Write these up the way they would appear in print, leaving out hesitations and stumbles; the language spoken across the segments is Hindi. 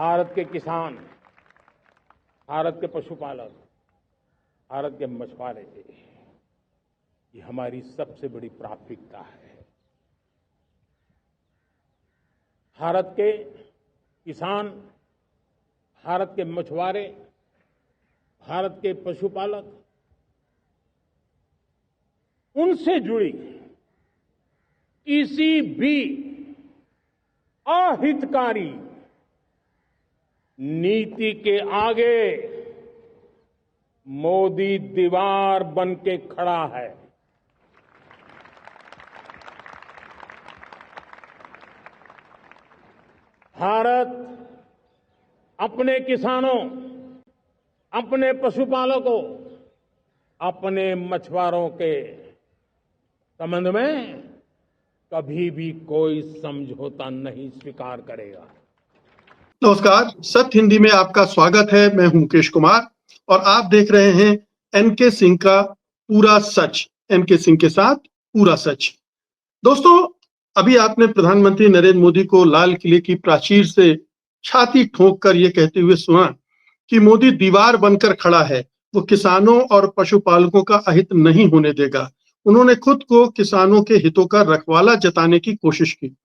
भारत के किसान, भारत के पशुपालक, भारत के मछुआरे, ये हमारी सबसे बड़ी प्राथमिकता है। भारत के किसान, भारत के मछुआरे, भारत के पशुपालक, उनसे जुड़ी किसी भी अहितकारी नीति के आगे मोदी दीवार बन के खड़ा है। भारत अपने किसानों, अपने पशुपालकों, अपने मछुआरों के संबंध में कभी भी कोई समझौता नहीं स्वीकार करेगा। नमस्कार, सत्य हिंदी में आपका स्वागत है। मैं हूं मुकेश कुमार और आप देख रहे हैं एनके सिंह का पूरा सच। एनके सिंह के साथ पूरा सच। दोस्तों, अभी आपने प्रधानमंत्री नरेंद्र मोदी को लाल किले की प्राचीर से छाती ठोक कर यह कहते हुए सुना कि मोदी दीवार बनकर खड़ा है, वो किसानों और पशुपालकों का अहित नहीं होने देगा। उन्होंने खुद को किसानों के हितों का रखवाला जताने की कोशिश की।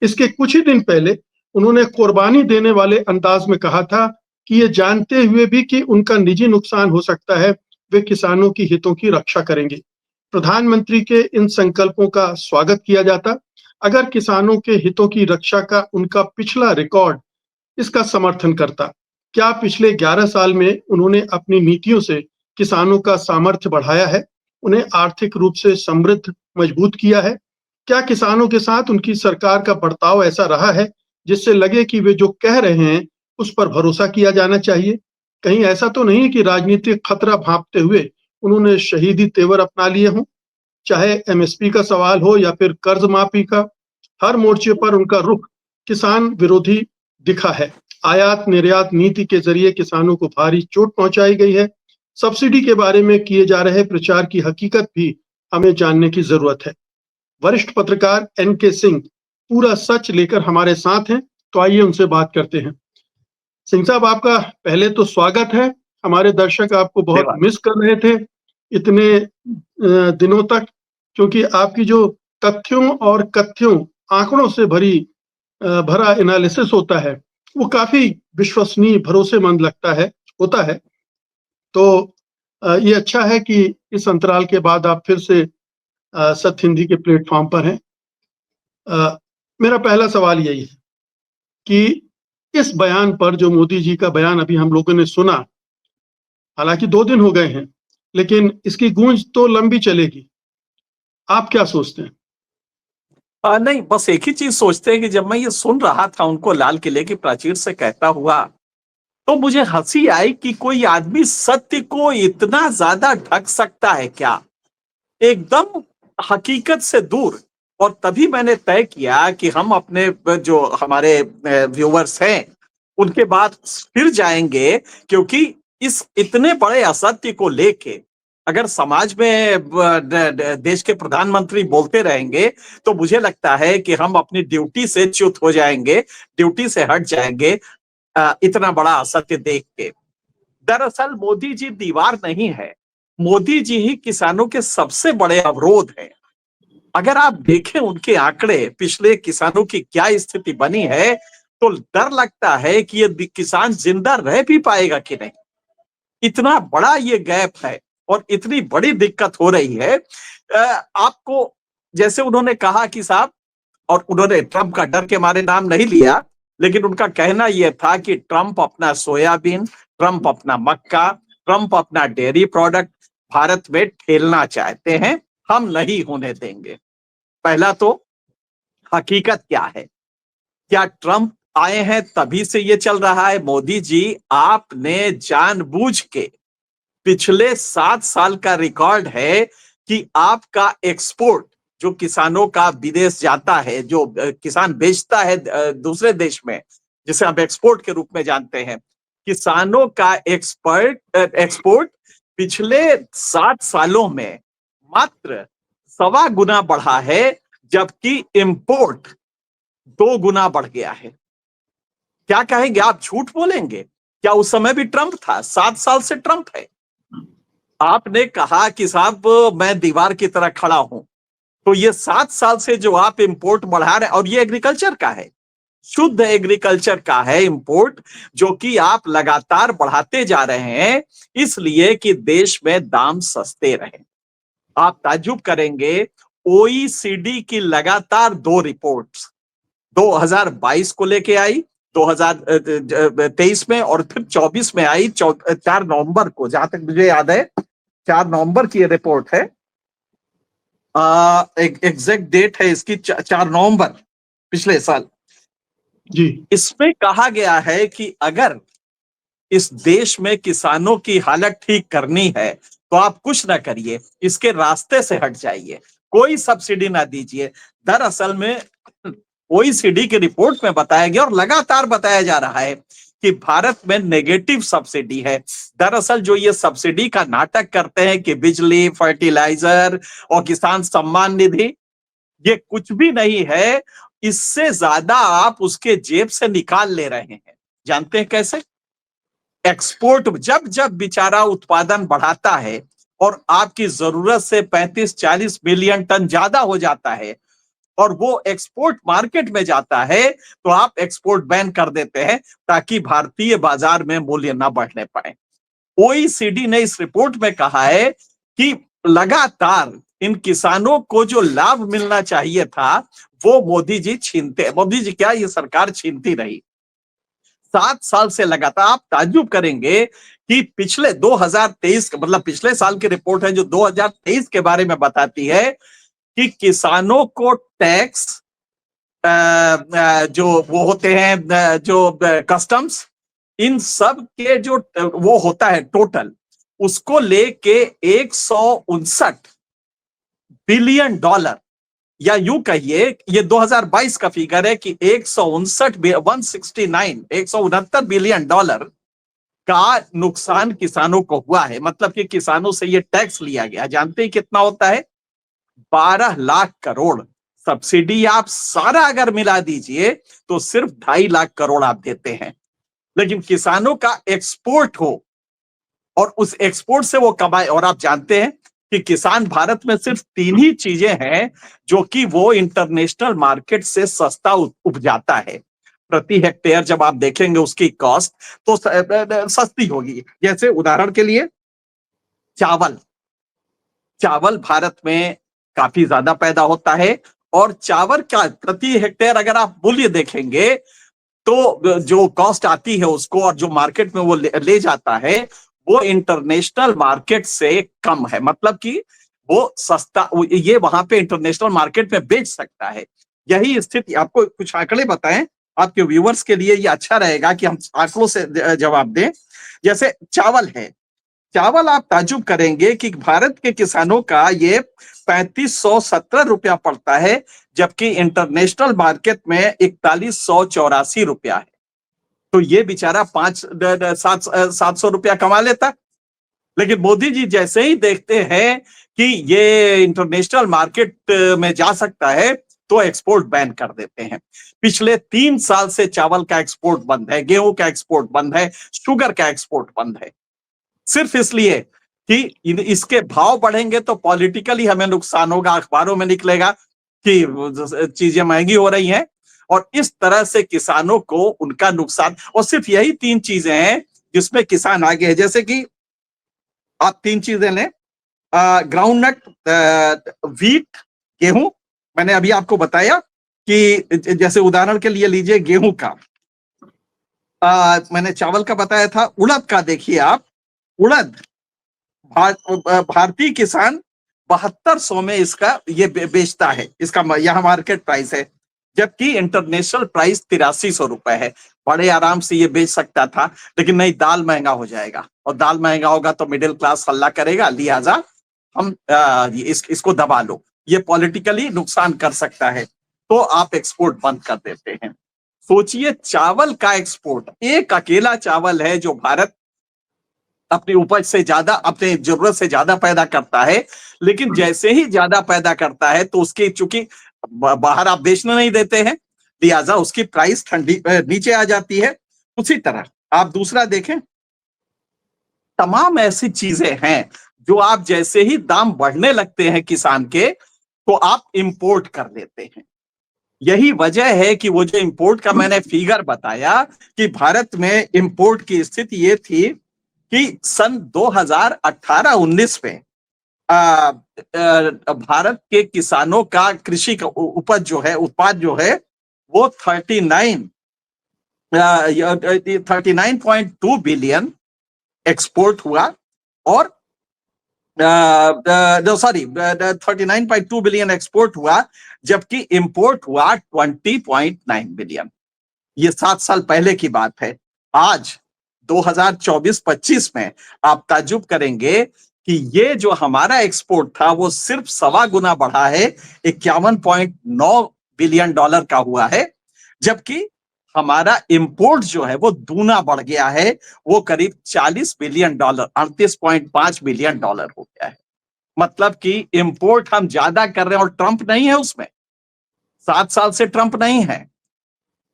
इसके कुछ ही दिन पहले उन्होंने कुर्बानी देने वाले अंदाज में कहा था कि ये जानते हुए भी कि उनका निजी नुकसान हो सकता है, वे किसानों की हितों की रक्षा करेंगे। प्रधानमंत्री के इन संकल्पों का स्वागत किया जाता अगर किसानों के हितों की रक्षा का उनका पिछला रिकॉर्ड इसका समर्थन करता। क्या पिछले 11 साल में उन्होंने अपनी नीतियों से किसानों का सामर्थ्य बढ़ाया है, उन्हें आर्थिक रूप से समृद्ध मजबूत किया है? क्या किसानों के साथ उनकी सरकार का बर्ताव ऐसा रहा है जिससे लगे कि वे जो कह रहे हैं उस पर भरोसा किया जाना चाहिए? कहीं ऐसा तो नहीं कि राजनीतिक खतरा भांपते हुए उन्होंने शहीदी तेवर अपना लिए हों? चाहे एमएसपी का सवाल हो या फिर कर्ज माफी का, हर मोर्चे पर उनका रुख किसान विरोधी दिखा है। आयात निर्यात नीति के जरिए किसानों को भारी चोट पहुंचाई गई है। सब्सिडी के बारे में किए जा रहे प्रचार की हकीकत भी हमें जानने की जरूरत है। वरिष्ठ पत्रकार एनके सिंह पूरा सच लेकर हमारे साथ हैं, तो आइए उनसे बात करते हैं। सिंह साहब, आपका पहले तो स्वागत है। हमारे दर्शक आपको बहुत मिस कर रहे थे इतने दिनों तक, क्योंकि आपकी जो तथ्यों और कथ्यों आंकड़ों से भरा एनालिसिस होता है वो काफी विश्वसनीय, भरोसेमंद होता है। तो ये अच्छा है कि इस अंतराल के बाद आप फिर से सत्य हिंदी के प्लेटफॉर्म पर हैं। मेरा पहला सवाल यही है कि इस बयान पर, जो मोदी जी का बयान अभी हम लोगों ने सुना, हालांकि 2 दिन हो गए हैं, लेकिन इसकी गूंज तो लंबी चलेगी। आप क्या सोचते हैं? नहीं, बस एक ही चीज सोचते हैं कि जब मैं ये सुन रहा था उनको लाल किले की प्राचीर से कहता हुआ, तो मुझे हंसी आई कि कोई आदमी सत्य को इतना ज्यादा ढक सकता है क्या, एकदम हकीकत से दूर। और तभी मैंने तय किया कि हम अपने जो हमारे व्यूअर्स हैं उनके बाद फिर जाएंगे, क्योंकि इस इतने बड़े असत्य को लेके अगर समाज में देश के प्रधानमंत्री बोलते रहेंगे तो मुझे लगता है कि हम अपनी ड्यूटी से च्युत हो जाएंगे, ड्यूटी से हट जाएंगे इतना बड़ा असत्य देख के। दरअसल मोदी जी दीवार नहीं है, मोदी जी ही किसानों के सबसे बड़े अवरोध हैं। अगर आप देखें उनके आंकड़े, पिछले किसानों की क्या स्थिति बनी है, तो डर लगता है कि ये किसान जिंदा रह भी पाएगा कि नहीं। इतना बड़ा ये गैप है और इतनी बड़ी दिक्कत हो रही है। आपको जैसे उन्होंने कहा कि साहब, और उन्होंने ट्रंप का डर के मारे नाम नहीं लिया, लेकिन उनका कहना यह था कि ट्रंप अपना सोयाबीन, ट्रंप अपना मक्का, ट्रंप अपना डेयरी प्रोडक्ट भारत में ठेलना चाहते हैं, हम नहीं होने देंगे। पहला तो हकीकत क्या है? क्या ट्रंप आए हैं तभी से ये चल रहा है? मोदी जी, आपने जानबूझ के, पिछले 7 साल का रिकॉर्ड है कि आपका एक्सपोर्ट, जो किसानों का विदेश जाता है, जो किसान बेचता है दूसरे देश में, जिसे हम एक्सपोर्ट के रूप में जानते हैं, किसानों का एक्सपोर्ट पिछले 7 सालों में मात्र 1.25 गुना बढ़ा है, जबकि इंपोर्ट 2 गुना बढ़ गया है। क्या कहेंगे आप? झूठ बोलेंगे? क्या उस समय भी ट्रंप था? 7 साल से ट्रंप है। आपने कहा कि साहब मैं दीवार की तरह खड़ा हूं, तो ये 7 साल से जो आप इंपोर्ट बढ़ा रहे हैं, और ये एग्रीकल्चर का है, शुद्ध एग्रीकल्चर का है इंपोर्ट, जो कि आप लगातार बढ़ाते जा रहे हैं इसलिए कि देश में दाम सस्ते रहे। आप ताज्जुब करेंगे, ओईसीडी की लगातार 2 रिपोर्ट्स 2022 को लेके आई, 2023 में, और फिर 24 में आई, 4 नवंबर को, जहां तक मुझे याद है 4 नवंबर की ये रिपोर्ट है। एग्जैक्ट डेट है इसकी 4 नवंबर पिछले साल। जी। इसमें कहा गया है कि अगर इस देश में किसानों की हालत ठीक करनी है तो आप कुछ ना करिए, इसके रास्ते से हट जाइए, कोई सब्सिडी ना दीजिए। दरअसल में ओईसीडी की रिपोर्ट में बताया गया और लगातार बताया जा रहा है कि भारत में नेगेटिव सब्सिडी है। दरअसल जो ये सब्सिडी का नाटक करते हैं कि बिजली, फर्टिलाइजर और किसान सम्मान निधि, ये कुछ भी नहीं है, इससे ज्यादा आप उसके जेब से निकाल ले रहे हैं। जानते हैं कैसे? एक्सपोर्ट, जब जब बेचारा उत्पादन बढ़ाता है और आपकी जरूरत से 35-40 मिलियन टन ज्यादा हो जाता है और वो एक्सपोर्ट मार्केट में जाता है, तो आप एक्सपोर्ट बैन कर देते हैं ताकि भारतीय बाजार में मूल्य ना बढ़ने पाए। ओईसीडी ने इस रिपोर्ट में कहा है कि लगातार इन किसानों को जो लाभ मिलना चाहिए था वो मोदी जी छीनते, मोदी जी क्या, ये सरकार छीनती रही 7 साल से लगातार। आप ताज्जुब करेंगे कि पिछले 2023, मतलब पिछले साल की रिपोर्ट है जो 2023 के बारे में बताती है कि किसानों को टैक्स, जो वो होते हैं, जो कस्टम्स, इन सब के जो वो होता है टोटल, उसको लेके 159 बिलियन डॉलर, या यूं कहिए ये 2022 का फिगर है कि 169 बिलियन डॉलर का नुकसान किसानों को हुआ है। मतलब कि किसानों से ये टैक्स लिया गया। जानते हैं कितना होता है? 12 लाख करोड़। सब्सिडी आप सारा अगर मिला दीजिए तो सिर्फ 2.5 लाख करोड़ आप देते हैं। लेकिन किसानों का एक्सपोर्ट हो और उस एक्सपोर्ट से वो कमाए, और आप जानते हैं कि किसान भारत में सिर्फ 3 ही चीजें हैं जो कि वो इंटरनेशनल मार्केट से सस्ता उपजाता है। प्रति हेक्टेयर जब आप देखेंगे उसकी कॉस्ट तो सस्ती होगी। जैसे उदाहरण के लिए चावल, चावल भारत में काफी ज्यादा पैदा होता है, और चावल का प्रति हेक्टेयर अगर आप मूल्य देखेंगे तो जो कॉस्ट आती है उसको, और जो मार्केट में वो ले जाता है, वो इंटरनेशनल मार्केट से कम है। मतलब कि वो सस्ता, ये वहां पे इंटरनेशनल मार्केट में बेच सकता है। यही स्थिति, आपको कुछ आंकड़े बताएं, आपके व्यूअर्स के लिए ये अच्छा रहेगा कि हम आंकड़ों से जवाब दें। जैसे चावल है, चावल आप ताज्जुब करेंगे कि भारत के किसानों का ये 3517 रुपया पड़ता है, जबकि इंटरनेशनल मार्केट में 4184 रुपया है। तो ये बेचारा 700 रुपया कमा लेता। लेकिन मोदी जी जैसे ही देखते हैं कि ये इंटरनेशनल मार्केट में जा सकता है तो एक्सपोर्ट बैन कर देते हैं। पिछले 3 साल से चावल का एक्सपोर्ट बंद है, गेहूं का एक्सपोर्ट बंद है, शुगर का एक्सपोर्ट बंद है, सिर्फ इसलिए कि इसके भाव बढ़ेंगे तो पॉलिटिकली हमें नुकसान होगा, अखबारों में निकलेगा कि चीजें महंगी हो रही हैं, और इस तरह से किसानों को उनका नुकसान। और सिर्फ यही 3 चीजें हैं जिसमें किसान आगे है। जैसे कि आप 3 चीजें लें, ग्राउंडनट, व्हीट, गेहूं। मैंने अभी आपको बताया कि जैसे उदाहरण के लिए लीजिए गेहूं का, मैंने चावल का बताया था। उड़द का देखिए आप, उड़द भारतीय किसान 7200 में इसका ये बेचता है, इसका यहाँ मार्केट प्राइस है, जबकि इंटरनेशनल प्राइस 8300 रुपए है। बड़े आराम से ये बेच सकता था, लेकिन नहीं, दाल महंगा हो जाएगा, और दाल महंगा होगा तो मिडिल क्लास हल्ला करेगा, लिहाजा हम इसको दबा लो, ये पॉलिटिकली नुकसान कर सकता है, तो आप एक्सपोर्ट बंद कर देते हैं। सोचिए, चावल का एक्सपोर्ट, एक अकेला चावल है जो भारत अपनी उपज से ज्यादा, अपने जरूरत से ज्यादा पैदा करता है, लेकिन जैसे ही ज्यादा पैदा करता है तो उसके, चूंकि बाहर आप बेचने नहीं देते हैं, लिहाजा उसकी प्राइस नीचे आ जाती है। उसी तरह आप दूसरा देखें, तमाम ऐसी चीजें हैं जो आप जैसे ही दाम बढ़ने लगते हैं किसान के, तो आप इंपोर्ट कर लेते हैं। यही वजह है कि वो जो इंपोर्ट का मैंने फिगर बताया कि भारत में इंपोर्ट की स्थिति ये थी कि सन 2018-19 में भारत के किसानों का कृषि का उपज जो है, उत्पाद जो है, वो 39.2 बिलियन एक्सपोर्ट हुआ, और सॉरी 39.2 बिलियन एक्सपोर्ट हुआ, जबकि इंपोर्ट हुआ 20.9 बिलियन। ये 7 साल पहले की बात है। आज 2024-25 में आप ताज्जुब करेंगे कि ये जो हमारा एक्सपोर्ट था वो सिर्फ 1.25 गुना बढ़ा है, 51.9 बिलियन डॉलर का हुआ है, जबकि हमारा इंपोर्ट जो है वो दूना बढ़ गया है, वो करीब 40 बिलियन डॉलर, 38.5 बिलियन डॉलर हो गया है। मतलब कि इंपोर्ट हम ज्यादा कर रहे हैं, और ट्रंप नहीं है उसमें, 7 साल से ट्रंप नहीं है।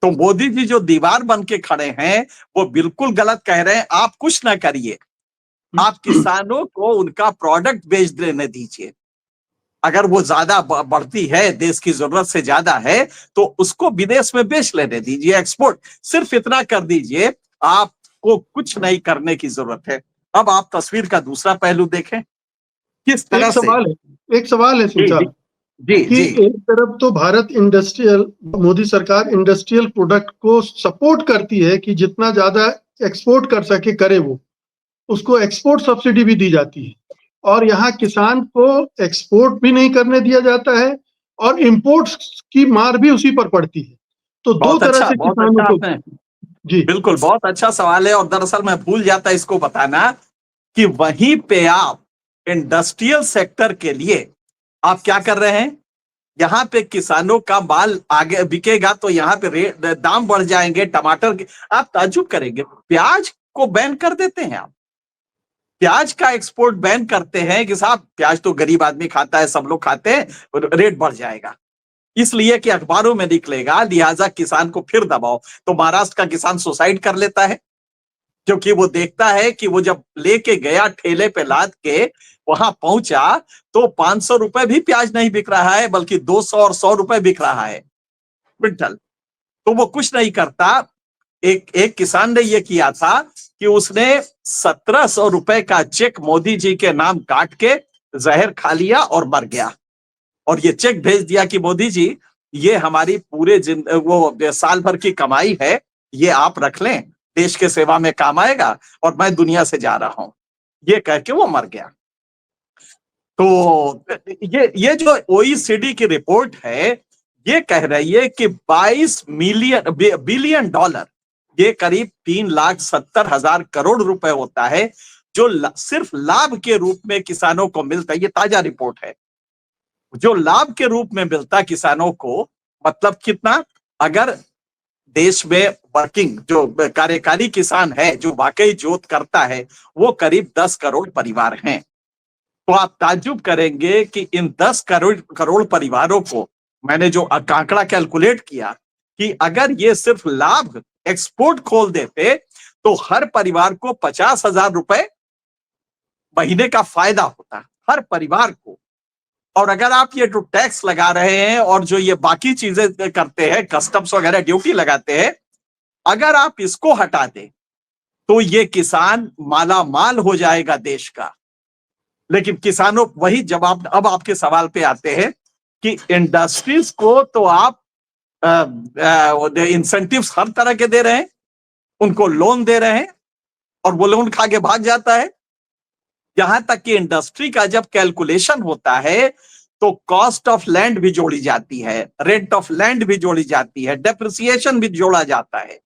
तो मोदी जी जो दीवार बन के खड़े हैं वो बिल्कुल गलत कह रहे हैं। आप कुछ ना करिए, आप किसानों को उनका प्रोडक्ट बेच देने दीजिए। अगर वो ज्यादा बढ़ती है, देश की जरूरत से ज्यादा है, तो उसको विदेश में बेच लेने दीजिए, एक्सपोर्ट सिर्फ इतना कर दीजिए, आपको कुछ नहीं करने की जरूरत है। अब आप तस्वीर का दूसरा पहलू देखें, किस तरह से। एक सवाल है सिंह साहब कि एक तरफ तो भारत इंडस्ट्रियल, मोदी सरकार इंडस्ट्रियल प्रोडक्ट को सपोर्ट करती है कि जितना ज्यादा एक्सपोर्ट कर सके करे, वो उसको एक्सपोर्ट सब्सिडी भी दी जाती है, और यहाँ किसान को एक्सपोर्ट भी नहीं करने दिया जाता है और इंपोर्ट की मार भी उसी पर पड़ती है। तो दो तरह से किसानों को। जी बिल्कुल, बहुत अच्छा सवाल है, और दरअसल मैं भूल जाता इसको बताना कि वहीं पे आप इंडस्ट्रियल सेक्टर के लिए आप क्या कर रहे हैं, यहाँ पे किसानों का माल आगे बिकेगा तो यहाँ पे दाम बढ़ जाएंगे टमाटर के। आप ताज्जुब करेंगे, प्याज को बैन कर देते हैं आप, प्याज का एक्सपोर्ट बैन करते हैं कि साहब प्याज तो गरीब आदमी खाता है, सब लोग खाते हैं, रेट बढ़ जाएगा, इसलिए कि अखबारों में निकलेगा, लिहाजा किसान को फिर दबाओ। तो महाराष्ट्र का किसान सुसाइड कर लेता है, क्योंकि वो देखता है कि वो जब लेके गया ठेले पे लाद के वहां पहुंचा तो 500 रुपए भी प्याज नहीं बिक रहा है, बल्कि 200 और 100 रुपए बिक रहा है क्विंटल। तो वो कुछ नहीं करता। एक किसान ने ये किया था कि उसने 1700 रुपए का चेक मोदी जी के नाम काट के जहर खा लिया और मर गया, और ये चेक भेज दिया कि मोदी जी, ये हमारी पूरे वो साल भर की कमाई है, ये आप रख लें, देश के सेवा में काम आएगा, और मैं दुनिया से जा रहा हूं, ये कह के वो मर गया। तो ये जो OECD की रिपोर्ट है, ये कह रही है कि 22 बिलियन डॉलर, ये करीब 3,70,000 करोड़ रुपए होता है, जो सिर्फ लाभ के रूप में किसानों को मिलता है। ये ताजा रिपोर्ट है, जो लाभ के रूप में मिलता है किसानों को, मतलब कितना, अगर देश में वर्किंग जो कार्यकारी किसान है, जो वाकई जोत करता है, वो करीब 10 करोड़ परिवार हैं। तो आप ताज्जुब करेंगे कि इन 10 करोड़ परिवारों को मैंने जो आंकड़ा कैलकुलेट किया कि अगर ये सिर्फ लाभ एक्सपोर्ट खोल देते तो हर परिवार को 50,000 रुपए महीने का फायदा होता, हर परिवार को। और अगर आप ये जो टैक्स लगा रहे हैं और जो ये बाकी चीजें करते हैं, कस्टम्स वगैरह ड्यूटी लगाते हैं, अगर आप इसको हटा दें तो ये किसान माला माल हो जाएगा देश का। लेकिन किसानों, वही जवाब अब आपके सवाल पे आते हैं कि इंडस्ट्रीज को तो आप इंसेंटिव्स हर तरह के दे रहे हैं, उनको लोन दे रहे हैं, और वो लोन खा के भाग जाता है। यहां तक कि इंडस्ट्री का जब कैलकुलेशन होता है तो कॉस्ट ऑफ लैंड भी जोड़ी जाती है, रेंट ऑफ लैंड भी जोड़ी जाती है, डेप्रिसिएशन भी जोड़ा जाता है।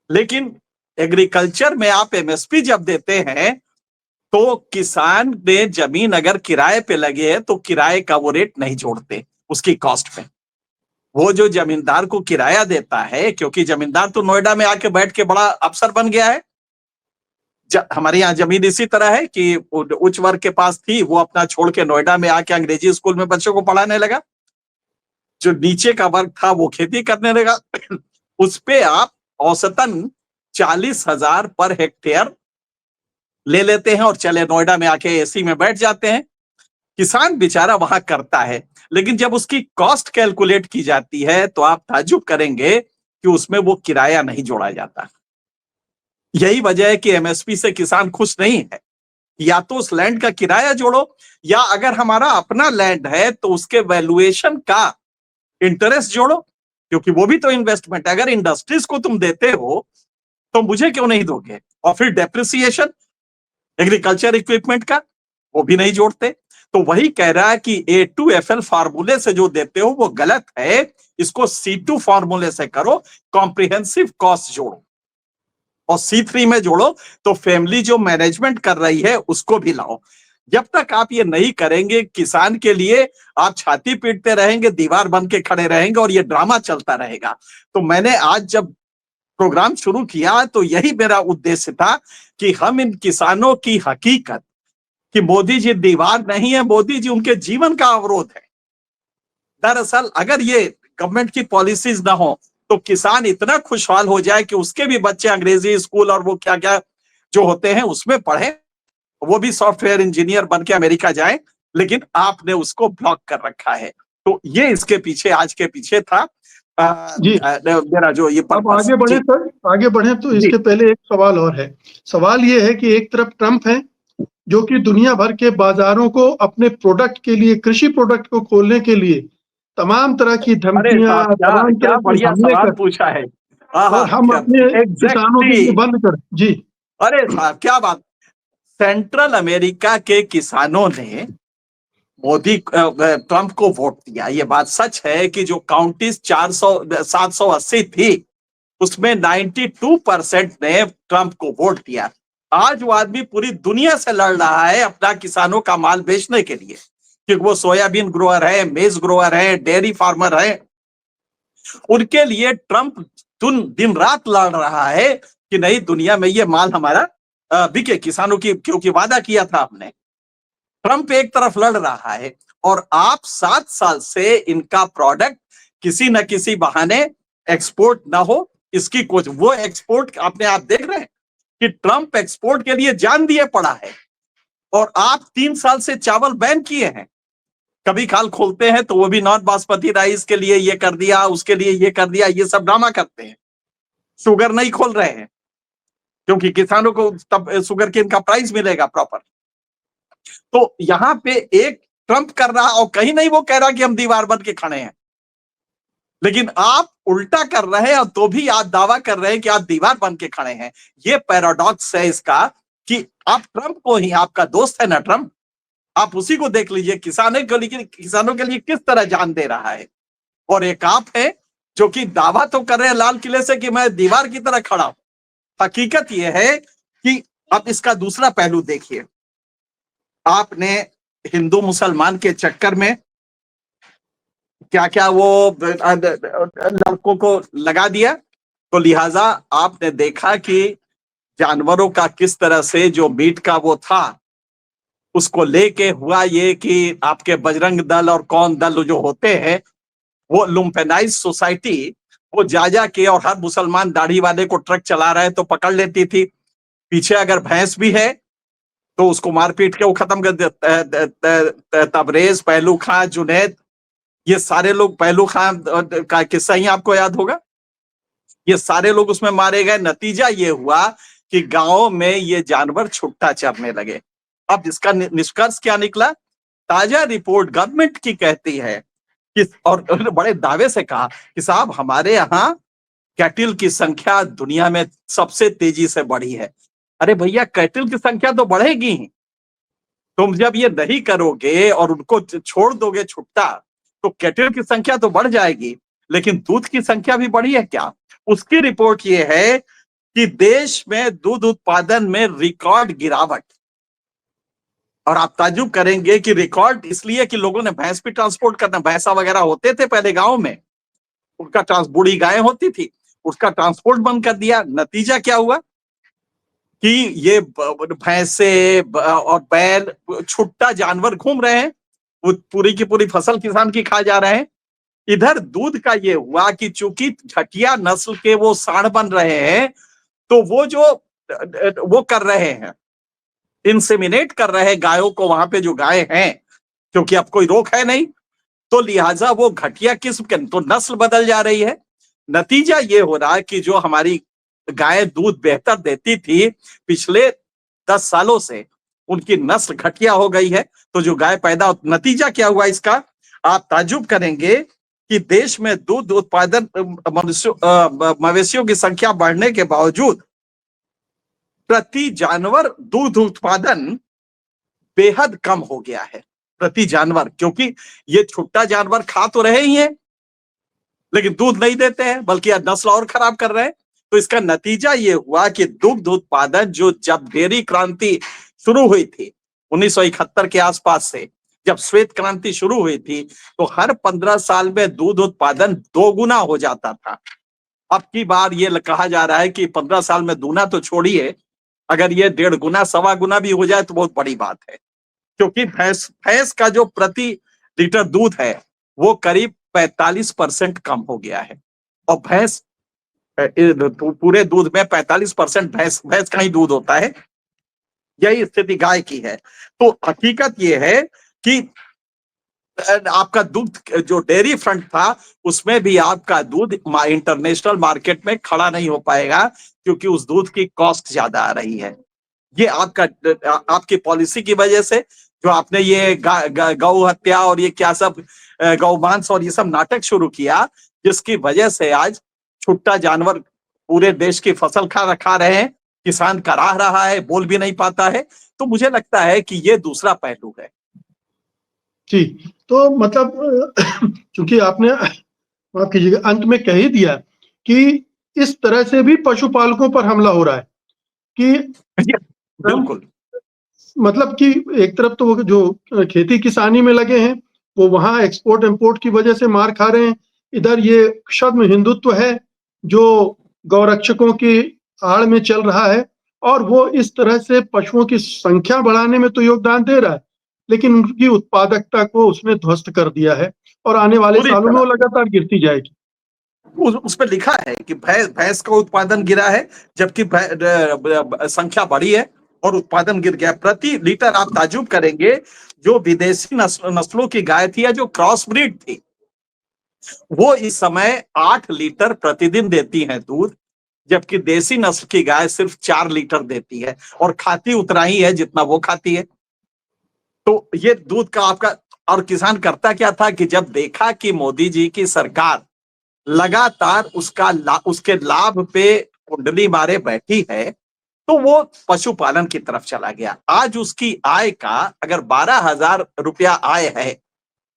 लेकिन एग्रीकल्चर में आप MSP जब देते हैं तो किसान ने जमीन अगर किराए पे लगे है तो किराए का वो रेट नहीं जोड़ते उसकी कॉस्ट पे। वो जो जमींदार को किराया देता है, क्योंकि जमींदार तो नोएडा में आके बैठ के बड़ा अफसर बन गया है। हमारे यहाँ जमीन इसी तरह है कि उच्च वर्ग के पास थी, वो अपना छोड़ के नोएडा में आके अंग्रेजी स्कूल में बच्चों को पढ़ाने लगा। जो नीचे का वर्ग था वो खेती करने लगा। उस पे आप औसतन 40,000 पर हेक्टेयर ले लेते हैं और चले नोएडा में आके एसी में बैठ जाते हैं। किसान बेचारा वहां करता है, लेकिन जब उसकी कॉस्ट कैलकुलेट की जाती है तो आप ताज्जुब करेंगे कि उसमें वो किराया नहीं जोड़ा जाता। यही वजह है कि एमएसपी से किसान खुश नहीं है। या तो उस लैंड का किराया जोड़ो, या अगर हमारा अपना लैंड है तो उसके वैल्यूएशन का इंटरेस्ट जोड़ो, क्योंकि वो भी तो इन्वेस्टमेंट है। अगर इंडस्ट्रीज को तुम देते हो तो मुझे क्यों नहीं दोगे? और फिर डेप्रिसिएशन एग्रीकल्चर इक्विपमेंट का वो भी नहीं जोड़ते। तो वही कह रहा है कि A2FL फार्मूले से जो देते हो वो गलत है, इसको C2 फार्मूले से करो, कॉम्प्रिहेंसिव कॉस्ट जोड़ो और C3 में जोड़ो, तो फैमिली जो मैनेजमेंट कर रही है उसको भी लाओ। जब तक आप ये नहीं करेंगे, किसान के लिए आप छाती पीटते रहेंगे, दीवार बन के खड़े रहेंगे और ये ड्रामा चलता रहेगा। तो मैंने आज जब प्रोग्राम शुरू किया तो यही मेरा उद्देश्य था कि हम इन किसानों की हकीकत कि मोदी जी दीवार नहीं है, मोदी जी उनके जीवन का अवरोध है। दरअसल अगर ये गवर्नमेंट की पॉलिसीज ना हो तो किसान इतना खुशहाल हो जाए कि उसके भी बच्चे अंग्रेजी स्कूल और वो क्या क्या जो होते हैं उसमें पढ़े, वो भी सॉफ्टवेयर इंजीनियर बन के अमेरिका जाए, लेकिन आपने उसको ब्लॉक कर रखा है। तो ये इसके पीछे, आज के पीछे था जी, मेरा जो ये अब पर्पस। आगे बढ़े जी सर, आगे बढ़े तो जी। इसके पहले एक सवाल और है। सवाल ये है कि एक तरफ ट्रंप है जो कि दुनिया भर के बाजारों को अपने प्रोडक्ट के लिए, कृषि प्रोडक्ट को खोलने के लिए तमाम तरह की अरे साहब, धमकियां, क्या तमाम तरह क्या के बढ़िया हमले सवाल कर, पूछा है। हाँ और हाँ, हम क्या अपने किसानों के लिए एग्जैक्टली। बंद कर। जी अरे साहब क्या बात। सेंट्रल अमेरिका के किसानों ने मोदी ट्रंप को वोट दिया। ये बात सच है कि जो काउंटीज 780 थी उसमें 92% ने ट्रंप को वोट दिया। आज वो आदमी पूरी दुनिया से लड़ रहा है अपना किसानों का माल बेचने के लिए, क्योंकि वो सोयाबीन ग्रोअर है, मेज ग्रोअर है, डेयरी फार्मर है। उनके लिए ट्रंप दिन रात लड़ रहा है कि नहीं, दुनिया में ये माल हमारा बिके किसानों की, क्योंकि वादा किया था आपने। ट्रंप एक तरफ लड़ रहा है और आप 7 साल से इनका प्रोडक्ट किसी न किसी बहाने एक्सपोर्ट ना हो, इसकी कुछ वो एक्सपोर्ट अपने आप देख रहे हैं कि ट्रंप एक्सपोर्ट के लिए जान दिए पड़ा है, और आप 3 साल से चावल बैन किए हैं। कभी खाल खोलते हैं तो वो भी नॉन बासमती राइस के लिए ये कर दिया, उसके लिए ये कर दिया, ये सब ड्रामा करते हैं। शुगर नहीं खोल रहे हैं क्योंकि किसानों को तब शुगर केन का प्राइस मिलेगा प्रॉपर। तो यहां पे एक ट्रंप कर रहा और कहीं नहीं वो कह रहा कि हम दीवार बन के खड़े हैं, लेकिन आप उल्टा कर रहे हैं और तो भी आप दावा कर रहे हैं कि आप दीवार बन के खड़े हैं। ये पैराडॉक्स है इसका कि आप ट्रंप को ही, आपका दोस्त है ना ट्रंप, आप उसी को देख लीजिए किसानों के लिए किस तरह जान दे रहा है। और एक आप है जो कि दावा तो कर रहे हैं लाल किले से कि मैं दीवार की तरह खड़ा हूं। हकीकत यह है कि अब इसका दूसरा पहलू देखिए। आपने हिंदू मुसलमान के चक्कर में क्या क्या वो लड़कों को लगा दिया, तो लिहाजा आपने देखा कि जानवरों का किस तरह से जो मीट का वो था उसको लेके हुआ ये कि आपके बजरंग दल और कौन दल जो होते हैं वो लुम्पेनाइज सोसाइटी वो जा के, और हर मुसलमान दाढ़ी वाले को ट्रक चला रहा है तो पकड़ लेती थी। पीछे अगर भैंस भी है तो उसको मार पीट के वो खत्म कर देते। तबरेज, पहलू खां, जुनैद, ये सारे लोग, पहलू खां का किस्सा ही आपको याद होगा, ये सारे लोग उसमें मारे गए। नतीजा ये हुआ कि गांव में ये जानवर छुट्टा चरने लगे। अब इसका निष्कर्ष क्या निकला? ताजा रिपोर्ट गवर्नमेंट की कहती है कि, और बड़े दावे से कहा कि साहब हमारे यहाँ कैटिल की संख्या दुनिया में सबसे तेजी से बढ़ी है। अरे भैया, कैटिल की संख्या तो बढ़ेगी ही। तुम जब ये नहीं करोगे और उनको छोड़ दोगे छुट्टा, तो कैटिल की संख्या तो बढ़ जाएगी, लेकिन दूध की संख्या भी बढ़ी है क्या? उसकी रिपोर्ट ये है कि देश में दूध उत्पादन में रिकॉर्ड गिरावट। और आप ताज्जुब करेंगे कि रिकॉर्ड इसलिए कि लोगों ने भैंस भी ट्रांसपोर्ट करना, भैंसा वगैरह होते थे पहले गांव में, उनका बूढ़ी गायें होती थी, उसका ट्रांसपोर्ट बंद कर दिया। नतीजा क्या हुआ कि ये भैंसे और बैल, छुट्टा जानवर घूम रहे हैं, वो पूरी की पूरी फसल किसान की खा जा रहे हैं। इधर दूध का ये हुआ कि चूंकि घटिया नस्ल के वो सांड बन रहे हैं, तो वो जो वो कर रहे हैं, इंसेमिनेट कर रहे हैं गायों को, वहां पे जो गाय हैं, क्योंकि अब कोई रोक है नहीं, तो लिहाजा वो घटिया किस्म के, तो नस्ल बदल जा रही है। नतीजा ये हो रहा है कि जो हमारी गाय दूध बेहतर देती थी पिछले 10 सालों से, उनकी नस्ल घटिया हो गई है। तो जो गाय पैदा, नतीजा क्या हुआ इसका, आप ताज्जुब करेंगे कि देश में दूध उत्पादन मवेशियों की संख्या बढ़ने के बावजूद प्रति जानवर दूध उत्पादन बेहद कम हो गया है, प्रति जानवर, क्योंकि ये छुट्टा जानवर खा तो रहे ही हैं लेकिन दूध नहीं देते हैं, बल्कि नस्ल और खराब कर रहे हैं। तो इसका नतीजा ये हुआ कि दुग्ध उत्पादन, जो जब डेयरी क्रांति शुरू हुई थी 1971 के आसपास से, जब श्वेत क्रांति शुरू हुई थी, तो हर 15 साल में दूध उत्पादन 2 गुना हो जाता था। अब की बार ये कहा जा रहा है कि 15 साल में दूना तो छोड़िए, अगर ये 1.5 गुना 1.25 गुना भी हो जाए तो बहुत बड़ी बात है, क्योंकि भैंस का जो प्रति लीटर दूध है वो करीब 45% कम हो गया है। और भैंस, पूरे दूध में 45% भैंस का ही दूध होता है। यही स्थिति गाय की है। तो हकीकत ये है कि आपका दूध जो डेयरी फ्रंट था, उसमें भी आपका दूध इंटरनेशनल मार्केट में खड़ा नहीं हो पाएगा, क्योंकि उस दूध की कॉस्ट ज्यादा आ रही है। ये आपकी पॉलिसी की वजह से, जो आपने ये गौ हत्या और ये क्या सब गौ मांस और ये सब नाटक शुरू किया, जिसकी वजह से आज छुट्टा जानवर पूरे देश की फसल खा रहे हैं, किसान कराह रहा है, बोल भी नहीं पाता है। तो मुझे लगता है कि ये दूसरा पहलू है। जी, तो मतलब चूंकि आपने, माफ कीजिएगा, अंत में कह ही दिया कि इस तरह से भी पशुपालकों पर हमला हो रहा है कि बिल्कुल, मतलब कि एक तरफ तो वो जो खेती किसानी में लगे हैं वो वहां एक्सपोर्ट इंपोर्ट की वजह से मार खा रहे हैं, इधर ये छद्म हिंदुत्व है जो गौरक्षकों की आड़ में चल रहा है, और वो इस तरह से पशुओं की संख्या बढ़ाने में तो योगदान दे रहा है, लेकिन उनकी उत्पादकता को उसने ध्वस्त कर दिया है, और आने वाले पूरी सालों में तरह वो लगातार गिरती जाएगी। उस पर लिखा है कि भैंस का उत्पादन गिरा है, जबकि संख्या बढ़ी है और उत्पादन गिर गया। प्रति लीटर आप ताजुब करेंगे, जो विदेशी नस्लों की गाय थी या जो क्रॉस ब्रीड थी, वो इस समय 8 लीटर प्रतिदिन देती है दूध, जबकि देसी नस्ल की गाय सिर्फ 4 लीटर देती है, और खाती उतना ही है जितना वो खाती है। तो ये दूध का आपका, और किसान करता क्या था कि जब देखा कि मोदी जी की सरकार लगातार उसके लाभ पे कुंडली मारे बैठी है, तो वो पशुपालन की तरफ चला गया। आज उसकी आय का अगर 12,000 रुपया आय है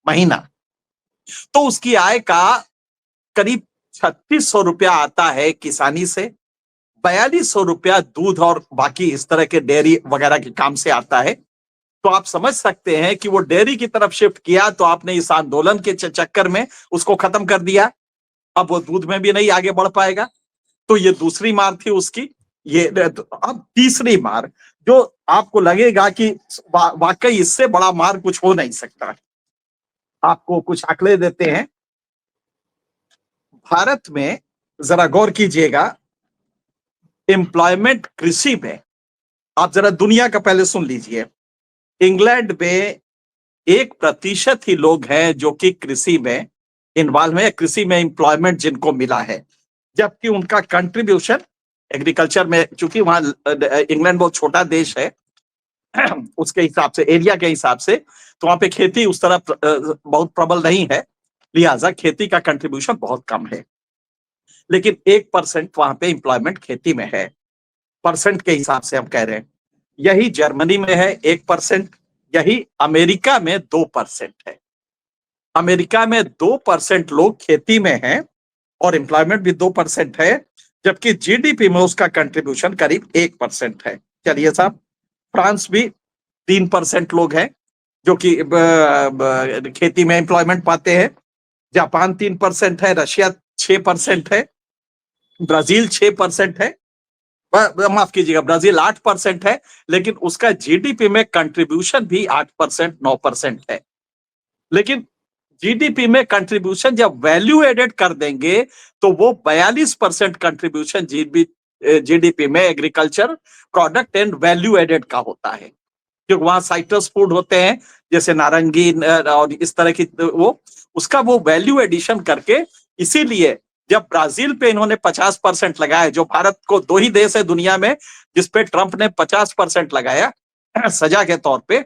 महीना, तो उसकी आय का करीब 3600 रुपया आता है किसानी से, 4200 रुपया दूध और बाकी इस तरह के डेयरी वगैरह के काम से आता है। तो आप समझ सकते हैं कि वो डेयरी की तरफ शिफ्ट किया, तो आपने इस आंदोलन के चक्कर में उसको खत्म कर दिया। अब वो दूध में भी नहीं आगे बढ़ पाएगा। तो ये दूसरी मार थी उसकी। ये अब तीसरी मार, जो आपको लगेगा कि वाकई इससे बड़ा मार कुछ हो नहीं सकता। आपको कुछ आंकड़े देते हैं। भारत में जरा गौर कीजिएगा, एम्प्लॉयमेंट कृषि में, आप जरा दुनिया का पहले सुन लीजिए। इंग्लैंड में 1% ही लोग हैं जो कि कृषि में इन्वॉल्व है, कृषि में एम्प्लॉयमेंट जिनको मिला है, जबकि उनका कंट्रीब्यूशन एग्रीकल्चर में, चूंकि वहां इंग्लैंड बहुत छोटा देश है उसके हिसाब से, एरिया के हिसाब से, तो वहां पे खेती उस तरह बहुत प्रबल नहीं है, लिहाजा खेती का कंट्रीब्यूशन बहुत कम है। लेकिन 1% वहां पे एम्प्लॉयमेंट खेती में है, परसेंट के हिसाब से हम कह रहे हैं। यही जर्मनी में है 1%, यही अमेरिका में 2% है। अमेरिका में 2% लोग खेती में हैं और एम्प्लॉयमेंट भी 2% है, जबकि जीडीपी में उसका कंट्रीब्यूशन करीब 1% है। चलिए साहब, फ्रांस भी 3% लोग हैं जो कि खेती में एम्प्लॉयमेंट पाते हैं। जापान 3% है, रशिया 6% है, ब्राजील 6% है, माफ कीजिएगा, ब्राजील 8% है, लेकिन उसका जीडीपी में कंट्रीब्यूशन भी 8%, 9% है। लेकिन जीडीपी में कंट्रीब्यूशन जब वैल्यू एडेड कर देंगे तो वो 42% कंट्रीब्यूशन जीडीपी में agriculture product and value added का होता है, क्योंकि वहां साइट्रस फूड होते हैं जैसे नारंगी और इस तरह की, वो उसका वो वैल्यू एडिशन करके, इसीलिए जब ब्राजील पे इन्होंने 50% लगाया, जो भारत को, दो ही देश है दुनिया में जिसपे ट्रंप ने 50% लगाया सजा के तौर पे,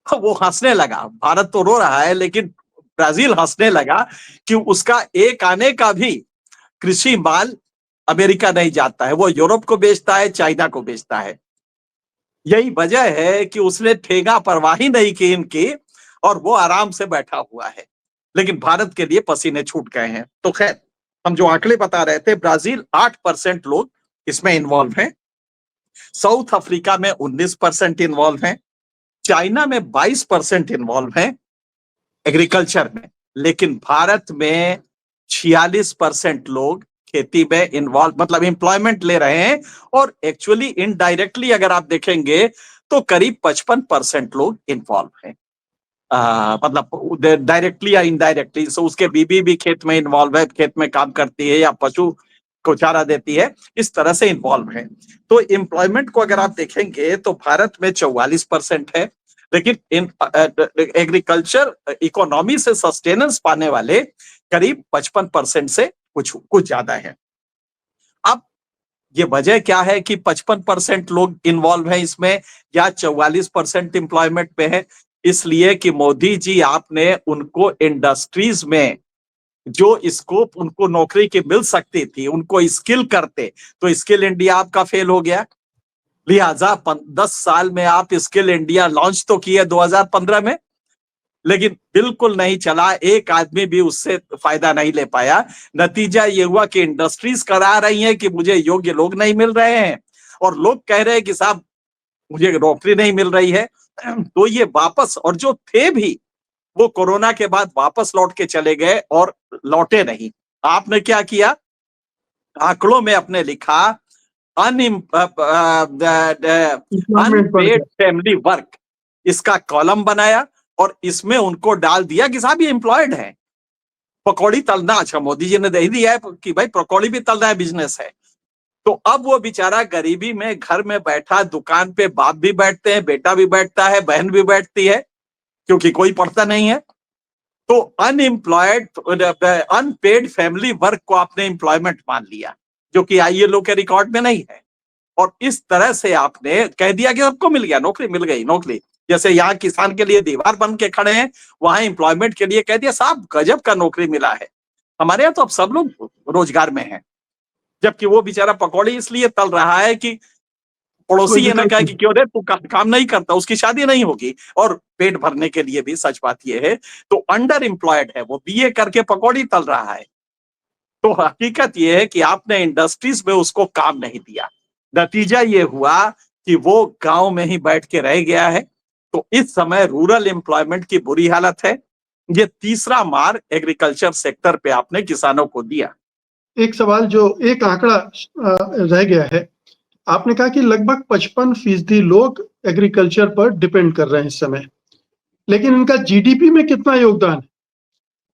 वो हंसने लगा। भारत तो रो रहा है लेकिन ब्राजील हंसने लगा कि उसका एक आने का भी कृषि माल अमेरिका नहीं जाता है, वो यूरोप को बेचता है, चाइना को बेचता है। यही वजह है कि उसने ठेगा परवाह ही नहीं की इनकी, और वो आराम से बैठा हुआ है। लेकिन भारत के लिए पसीने छूट गए हैं। तो खैर, हम जो आंकड़े बता रहे थे, ब्राजील 8% लोग इसमें इन्वॉल्व हैं, साउथ अफ्रीका में 19% इन्वॉल्व हैं, चाइना में 22% इन्वॉल्व हैं एग्रीकल्चर में, लेकिन भारत में 46% लोग खेती में इन्वॉल्व, मतलब एम्प्लॉयमेंट ले रहे हैं। और एक्चुअली इनडायरेक्टली अगर आप देखेंगे तो करीब 55% लोग इन्वॉल्व हैं, मतलब डायरेक्टली या इनडायरेक्टली। सो उसके बीबी भी खेत में इन्वॉल्व है, खेत में काम करती है या पशु को चारा देती है, इस तरह से इन्वॉल्व है। तो एम्प्लॉयमेंट को अगर आप देखेंगे तो भारत में 44% है, लेकिन एग्रीकल्चर इकोनॉमी से सस्टेनेंस पाने वाले करीब 55% से कुछ ज्यादा है। अब ये वजह क्या है कि 55% लोग इन्वॉल्व हैं इसमें या 44% एम्प्लॉयमेंट में है? इसलिए कि मोदी जी, आपने उनको इंडस्ट्रीज में जो स्कोप उनको नौकरी की मिल सकती थी, उनको स्किल करते, तो स्किल इंडिया आपका फेल हो गया। लिहाजा 10 साल में आप स्किल इंडिया लॉन्च तो किए 2015 में, लेकिन बिल्कुल नहीं चला, एक आदमी भी उससे फायदा नहीं ले पाया। नतीजा ये हुआ कि इंडस्ट्रीज करा रही हैं कि मुझे योग्य लोग नहीं मिल रहे हैं, और लोग कह रहे हैं कि साहब मुझे नौकरी नहीं मिल रही है। तो ये वापस, और जो थे भी वो कोरोना के बाद वापस लौट के चले गए और लौटे नहीं। आपने क्या किया? आंकड़ों में अपने लिखा अनपेड फैमिली वर्क, इसका कॉलम बनाया और इसमें उनको डाल दिया कि साहब ये एम्प्लॉयड है। पकौड़ी तलना, अच्छा मोदी जी ने दे दिया है कि भाई पकौड़ी भी तलना है, बिजनेस है। तो अब वो बेचारा गरीबी में घर में बैठा, दुकान पे बाप भी बैठते हैं, बेटा भी बैठता है, बहन भी बैठती है, क्योंकि कोई पढ़ता नहीं है। तो अनएम्प्लॉयड, अनपेड फैमिली वर्क को आपने एम्प्लॉयमेंट मान लिया, जो कि आईएलओ के रिकॉर्ड में नहीं है। और इस तरह से आपने कह दिया कि सबको मिल गया, नौकरी मिल गई, नौकरी। जैसे यहाँ किसान के लिए दीवार बन के खड़े हैं, वहां एम्प्लॉयमेंट के लिए कह दिया साहब गजब का नौकरी मिला है। हमारे यहाँ तो अब सब लोग रोजगार में हैं, जबकि वो बेचारा पकौड़ी इसलिए तल रहा है कि पड़ोसी ये ना कहे कि क्यों रे तू काम नहीं करता, उसकी शादी नहीं होगी। और पेट भरने के लिए भी सच बात ये है, तो अंडर एम्प्लॉयड है, वो बीए करके पकौड़ी तल रहा है। तो हकीकत ये है कि आपने इंडस्ट्रीज में उसको काम नहीं दिया। नतीजा ये हुआ कि वो गांव में ही बैठ के रह गया है। तो इस समय रूरल एम्प्लॉयमेंट की बुरी हालत है। ये तीसरा मार एग्रीकल्चर सेक्टर पे आपने किसानों को दिया। एक सवाल, जो एक आंकड़ा रह गया है, आपने कहा कि लगभग 55% लोग एग्रीकल्चर पर डिपेंड कर रहे हैं इस समय, लेकिन इनका जीडीपी में कितना योगदान है?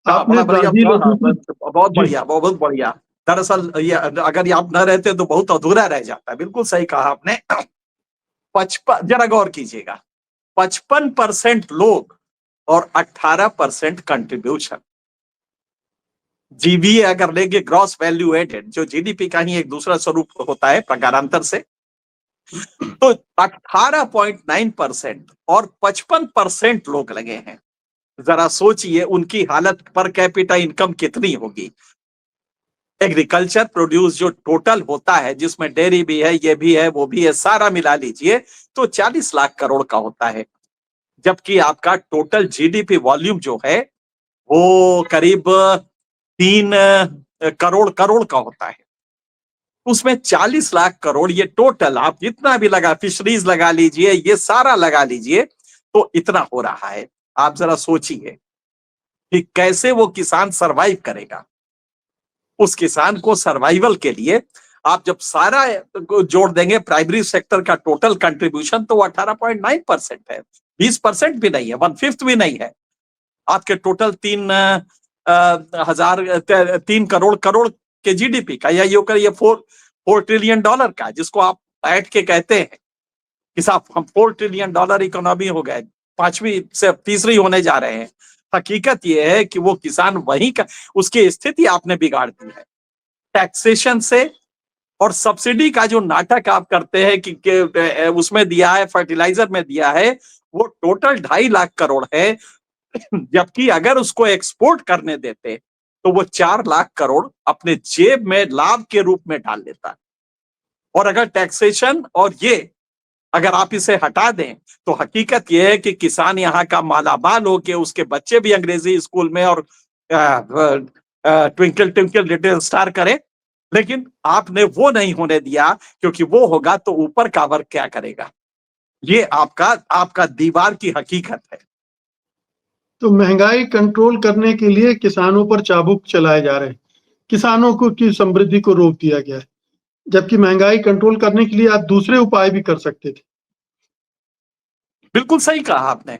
आपने ब्राजील, बहुत बढ़िया, बहुत बढ़िया। दरअसल ये अगर आप न रहते तो बहुत अधूरा रह जाता। बिल्कुल सही कहा आपने। 55, जरा गौर कीजिएगा, 55% लोग और 18% कंट्रीब्यूशन। जीबीए अगर लेंगे, ग्रॉस वैल्यू एडेड, जो जीडीपी का ही एक दूसरा स्वरूप होता है प्रकारांतर से, तो 18.9% और 55% लोग लगे हैं। जरा सोचिए उनकी हालत, पर कैपिटा इनकम कितनी होगी। एग्रीकल्चर प्रोड्यूस जो टोटल होता है, जिसमें डेयरी भी है, ये भी है, वो भी है, सारा मिला लीजिए तो 40 लाख करोड़ का होता है। जबकि आपका टोटल जीडीपी वॉल्यूम जो है वो करीब 3 करोड़ का होता है। उसमें 40 लाख करोड़, ये टोटल आप जितना भी लगा, फिशरीज लगा लीजिए, ये सारा लगा लीजिए, तो इतना हो रहा है। आप जरा सोचिए कि कैसे वो किसान सरवाइव करेगा। उस किसान को सर्वाइवल के लिए आप जब सारा जोड़ देंगे, प्राइमरी सेक्टर का टोटल कंट्रीब्यूशन, तो 18.9% है, 20% भी नहीं है, 1/5 भी नहीं है। आपके टोटल 3 करोड़ के जीडीपी का, या ये 4 ट्रिलियन डॉलर का, जिसको आप बैठ के कहते हैं कि साहब हम 4 ट्रिलियन डॉलर इकोनॉमी हो गए, 5वीं से तीसरी होने जा रहे हैं। हकीकत यह है कि वो किसान वहीं का, उसकी स्थिति आपने बिगाड़ दी है टैक्सेशन से। और सब्सिडी का जो नाटक आप करते हैं कि उसमें दिया है, फर्टिलाइजर में दिया है, वो टोटल 2.5 लाख करोड़ है, जबकि अगर उसको एक्सपोर्ट करने देते तो वो 4 लाख करोड़ अपने जेब में लाभ के रूप में डाल लेता। और अगर टैक्सेशन और ये अगर आप इसे हटा दें तो हकीकत यह है कि किसान यहाँ का मालामाल होके उसके बच्चे भी अंग्रेजी स्कूल में और ट्विंकल ट्विंकल लिटिल स्टार करें, लेकिन आपने वो नहीं होने दिया, क्योंकि वो होगा तो ऊपर का वर्ग क्या करेगा। ये आपका दीवार की हकीकत है। तो महंगाई कंट्रोल करने के लिए किसानों पर चाबुक चलाए जा रहे हैं, किसानों को की समृद्धि को रोक दिया गया है, जबकि महंगाई कंट्रोल करने के लिए आप दूसरे उपाय भी कर सकते थे। बिल्कुल सही कहा आपने।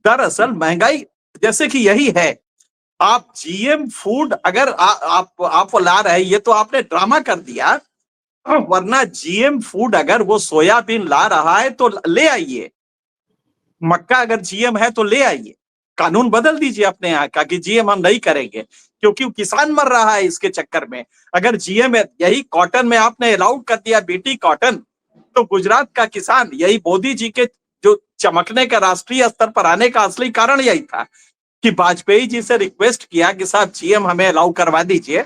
दरअसल महंगाई जैसे कि यही है, आप जीएम फूड अगर आप वो ला रहे हैं, ये तो आपने ड्रामा कर दिया, वरना जीएम फूड अगर वो सोयाबीन ला रहा है तो ले आइए, मक्का अगर जीएम है तो ले आइए, कानून बदल दीजिए अपने यहाँ का कि जीएम हम नहीं करेंगे, क्योंकि किसान मर रहा है इसके चक्कर में। अगर जीएम है, यही कॉटन में आपने अलाउड कर दिया बीटी कॉटन, तो गुजरात का किसान, यही मोदी जी के जो चमकने का राष्ट्रीय स्तर पर आने का असली कारण यही था कि वाजपेयी जी से रिक्वेस्ट किया कि साहब जीएम हमें अलाउ करवा दीजिए,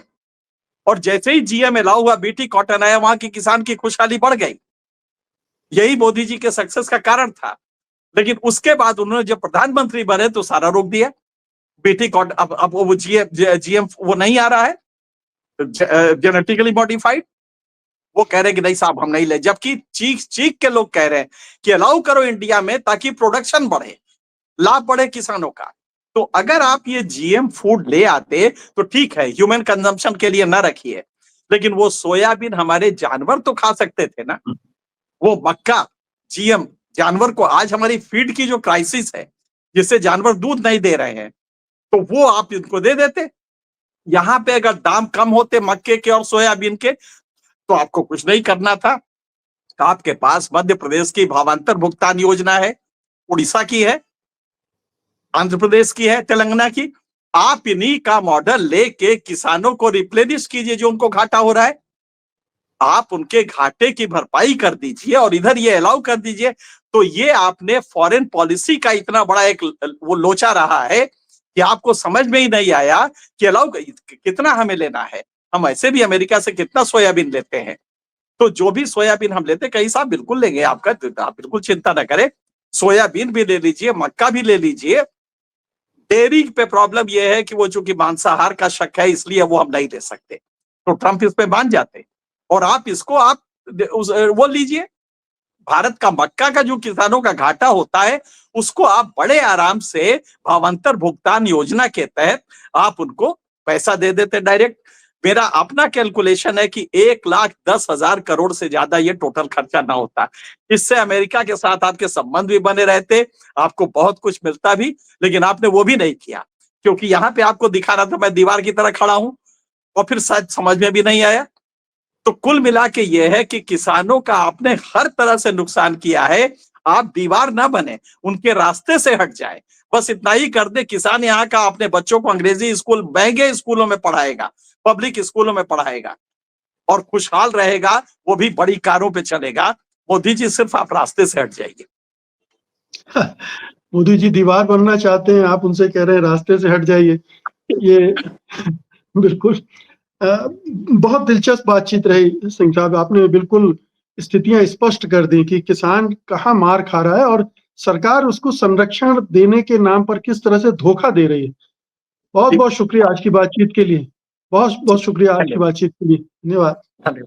और जैसे ही जीएम अलाउ हुआ, बीटी कॉटन आया, वहां की किसान की खुशहाली बढ़ गई। यही मोदी जी के सक्सेस का कारण था। लेकिन उसके बाद उन्होंने जब प्रधानमंत्री बने तो सारा रोक दिया। बीटी कॉटन अब वो जीएम वो नहीं आ रहा है, जेनेटिकली मॉडिफाइड। वो कह रहे हैं कि नहीं साहब हम नहीं ले, जबकि चीख चीख के लोग कह रहे हैं कि अलाउ करो इंडिया में ताकि प्रोडक्शन बढ़े, लाभ बढ़े किसानों का। तो अगर आप ये जीएम फूड ले आते तो ठीक है, ह्यूमन कंजम्पशन के लिए ना रखिए, लेकिन वो सोयाबीन हमारे जानवर तो खा सकते थे ना, वो मक्का जीएम जानवर को, आज हमारी फीड की जो क्राइसिस है जिससे जानवर दूध नहीं दे रहे हैं, तो वो आप इनको दे देते। यहां पे अगर दाम कम होते मक्के के और सोयाबीन के तो आपको कुछ नहीं करना था। आपके पास मध्य प्रदेश की भावांतर भुगतान योजना है, उड़ीसा की है, आंध्र प्रदेश की है, तेलंगाना की। आप इन्हीं का मॉडल लेके किसानों को रिप्लेनिश कीजिए जो उनको घाटा हो रहा है, आप उनके घाटे की भरपाई कर दीजिए और इधर ये अलाउ कर दीजिए। तो ये आपने फॉरेन पॉलिसी का इतना बड़ा एक वो लोचा रहा है कि आपको समझ में ही नहीं आया कि अलाउ कितना हमें लेना है। हम ऐसे भी अमेरिका से कितना सोयाबीन लेते हैं, तो जो भी सोयाबीन हम लेते कहीं साहब बिल्कुल लेंगे आपका, आप बिल्कुल चिंता ना करें। सोयाबीन भी ले लीजिए, मक्का भी ले लीजिए। डेयरी पे प्रॉब्लम यह है कि वो चूंकि मांसाहार का शक है इसलिए वो हम नहीं ले सकते, तो ट्रंप इस पे मान जाते। और आप इसको वो लीजिए, भारत का मक्का का जो किसानों का घाटा होता है उसको आप बड़े आराम से भावांतर भुगतान योजना के तहत आप उनको पैसा दे देते डायरेक्ट। मेरा अपना कैलकुलेशन है कि 1,10,000 करोड़ से ज्यादा ये टोटल खर्चा ना होता। इससे अमेरिका के साथ आपके संबंध भी बने रहते, आपको बहुत कुछ मिलता भी, लेकिन आपने वो भी नहीं किया, क्योंकि यहाँ पे आपको दिखाना था मैं दीवार की तरह खड़ा हूं, और फिर सच समझ में भी नहीं आया। तो कुल मिला के यह है कि किसानों का आपने हर तरह से नुकसान किया है। आप दीवार ना बने, उनके रास्ते से हट जाए, बस इतना ही कर दे। किसान यहाँ का अपने बच्चों को अंग्रेजी स्कूल, महंगे स्कूलों में पढ़ाएगा, पब्लिक स्कूलों में पढ़ाएगा और खुशहाल रहेगा, वो भी बड़ी कारों पे चलेगा। मोदी जी सिर्फ आप रास्ते से हट जाइए। मोदी जी दीवार बनना चाहते हैं, आप उनसे कह रहे हैं रास्ते से हट जाइए। ये बिल्कुल बहुत दिलचस्प बातचीत रही सिंह साहब। आपने बिल्कुल स्थितियां स्पष्ट कर दी कि किसान कहाँ मार खा रहा है और सरकार उसको संरक्षण देने के नाम पर किस तरह से धोखा दे रही है। बहुत बहुत शुक्रिया आज की बातचीत के लिए, बहुत बहुत शुक्रिया आज की बातचीत के लिए। धन्यवाद।